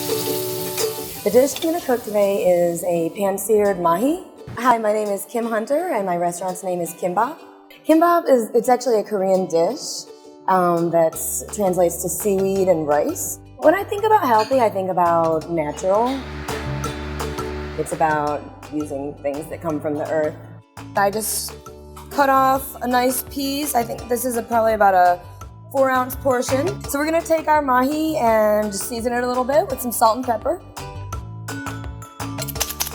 The dish I'm going to cook today is a pan-seared mahi. Hi, my name is Kim Hunter, and my restaurant's name is Kimbap. Kimbap it's actually a Korean dish that translates to seaweed and rice. When I think about healthy, I think about natural. It's about using things that come from the earth. I just cut off a nice piece. I think this is probably about a 4-ounce portion. So we're going to take our mahi and just season it a little bit with some salt and pepper.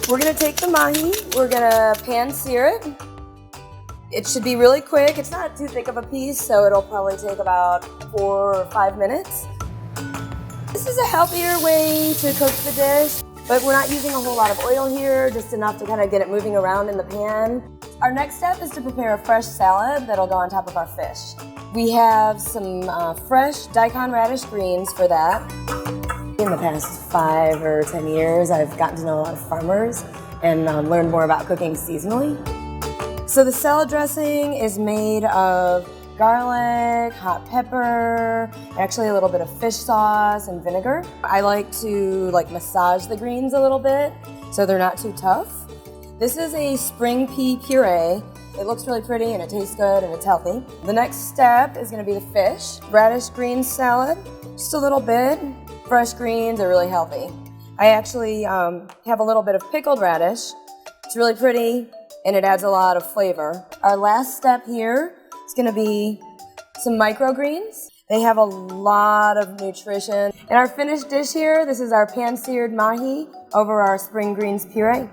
We're going to take the mahi, we're going to pan-sear it. It should be really quick. It's not too thick of a piece, so it'll probably take about 4 or 5 minutes. This is a healthier way to cook the dish, but we're not using a whole lot of oil here, just enough to kind of get it moving around in the pan. Our next step is to prepare a fresh salad that'll go on top of our fish. We have some fresh daikon radish greens for that. In the past 5 or 10 years, I've gotten to know a lot of farmers and learned more about cooking seasonally. So the salad dressing is made of garlic, hot pepper, actually a little bit of fish sauce and vinegar. I like to massage the greens a little bit so they're not too tough. This is a spring pea puree. It looks really pretty and it tastes good and it's healthy. The next step is going to be the fish. Radish green salad, just a little bit. Fresh greens are really healthy. I actually have a little bit of pickled radish. It's really pretty and it adds a lot of flavor. Our last step here is going to be some microgreens. They have a lot of nutrition. And our finished dish here, this is our pan-seared mahi over our spring greens puree.